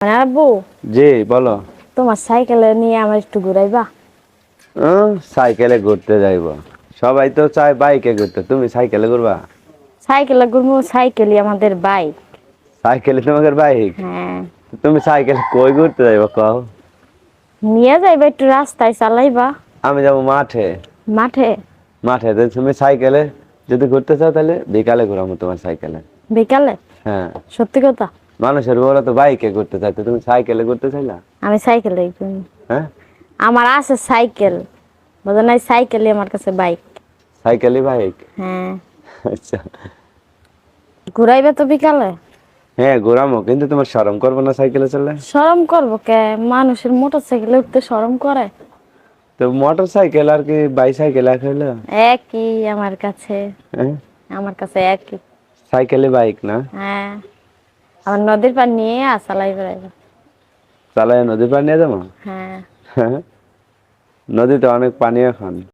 মানে আব্বু, জি বলো। তোমার সাইকেলে নিয়ে আমার একটু ঘুরাইবা? সাইকেলে ঘুরতে যাইবো? সবাই তো চায় বাইকে ঘুরতে, তুমি সাইকেলে ঘুরবা? সাইকেলে ঘুরবো, সাইকেলই আমাদের বাইক। সাইকেলে তোমাদের বাইক? হ্যাঁ, তুমি সাইকেলে কই ঘুরতে যাইবা কও? নিয়ে যাইবা একটু, রাস্তায় চালাইবা। আমি যাবো মাঠে। মাঠে? মাঠে তো তুমি সাইকেলে যদি ঘুরতে চাও তাহলে বিকালে ঘুরাবো তোমার সাইকেলে। বিকালে? হ্যাঁ। সত্যি কথা? মানুষের বড় তো বাইকে ঘুরতে চাইতো, তুমি সাইকেলে ঘুরতে চাইলা? আমি সাইকেলে ঘুরবো। হ্যাঁ, আমার আছে সাইকেল, বুঝো নাই? সাইকেলই আমার কাছে বাইক। সাইকেলই বাইক। হ্যাঁ। আচ্ছা। ঘুরাইবে তো বিকালে? হ্যাঁ ঘুরামো, কিন্তু তোমার শরম করবো না সাইকেলে চললে? শরম করবো কে? মানুষের মোটর সাইকেলে উঠতে শরম করে? তো মোটর সাইকেল আর কি বাইসাইকেল এক হইলো? একই আমার কাছে। হ্যাঁ, আমার কাছে একই। সাইকেলে বাইক না? হ্যাঁ, আমার নদীর পানি নিয়ে চালাই বেড়াইবে। চালায় নদী পার নিয়ে যাবো? হ্যাঁ। হ্যাঁ, নদীতে অনেক পানি এখন।